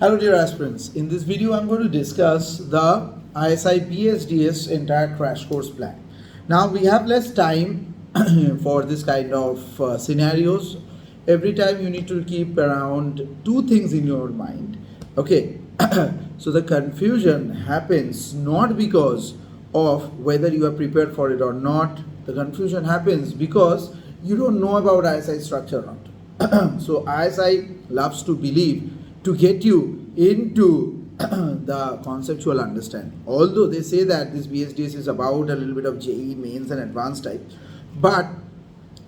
Hello dear aspirants, in this video I'm going to discuss the ISI BSDS entire crash course plan. Now we have less time for this kind of scenarios. Every time you need to keep around two things in your mind. Okay, so the confusion happens not because of whether you are prepared for it or not. The confusion happens because you don't know about ISI structure or not. So ISI loves to believe to get you into the conceptual understanding. Although they say that this BSDS is about a little bit of JE mains and advanced type, but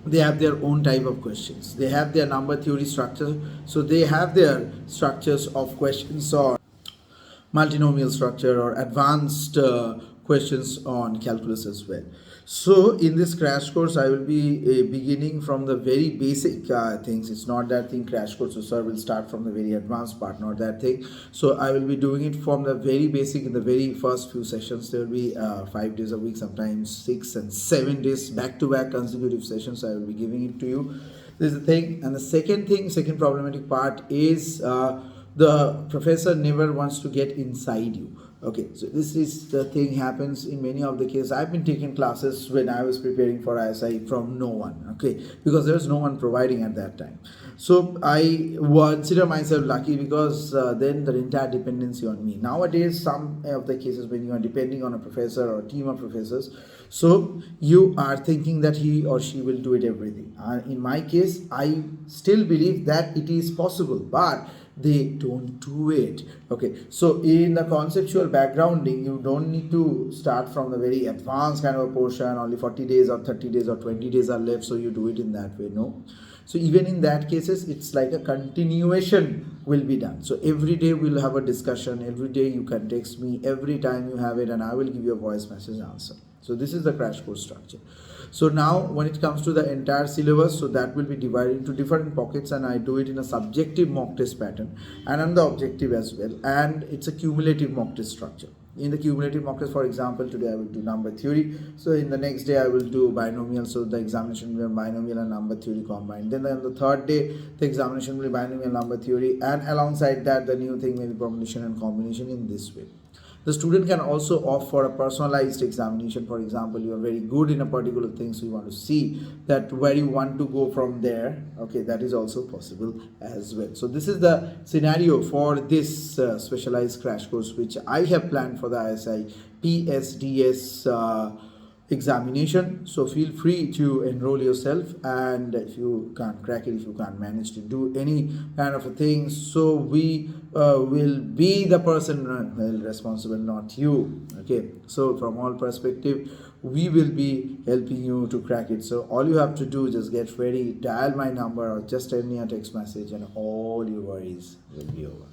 they have their own type of questions. They have their number theory structure, so they have their structures of questions or multinomial structure or advanced questions on calculus as well. So in this crash course I will be beginning from the very basic things. It's not that thing crash course, so sir will start from the very advanced part, not that thing. So I will be doing it from the very basic in the very first few sessions. There will be 5 days a week, sometimes 6 and 7 days back to back consecutive sessions. I will be giving it to you. This is the thing. And the second problematic part is the professor never wants to get inside you. Okay, so this is the thing happens in many of the cases. I've been taking classes when I was preparing for ISI from no one, okay, because there was no one providing at that time. So I consider myself lucky because then the entire dependency on me. Nowadays, some of the cases when you are depending on a professor or a team of professors, so you are thinking that he or she will do it everything. In my case, I still believe that it is possible, but they don't do it. Okay, so in the conceptual backgrounding, you don't need to start from the very advanced kind of a portion. Only 40 days or 30 days or 20 days are left, so you do it in that way. No, so even in that cases, it's like a continuation will be done. So every day we'll have a discussion. Every day you can text me every time you have it, and I will give you a voice message answer. So this is the crash course structure. So now when it comes to the entire syllabus, so that will be divided into different pockets, and I do it in a subjective mock test pattern and on the objective as well, and it's a cumulative mock test structure. In the cumulative mock test, for example, today I will do number theory, so in the next day I will do binomial, so the examination will be binomial and number theory combined. Then on the third day the examination will be binomial, number theory, and alongside that the new thing will be permutation and combination in this way. The student can also opt for a personalized examination. For example, you are very good in a particular thing, so you want to see that where you want to go from there. Okay, that is also possible as well. So this is the scenario for this specialized crash course which I have planned for the ISI BSDS examination. So feel free to enroll yourself, and if you can't crack it, if you can't manage to do any kind of a thing, so we will be the person responsible, not you. Okay, so from all perspective we will be helping you to crack it. So all you have to do, just get ready, dial my number or just send me a text message, and all your worries will be over.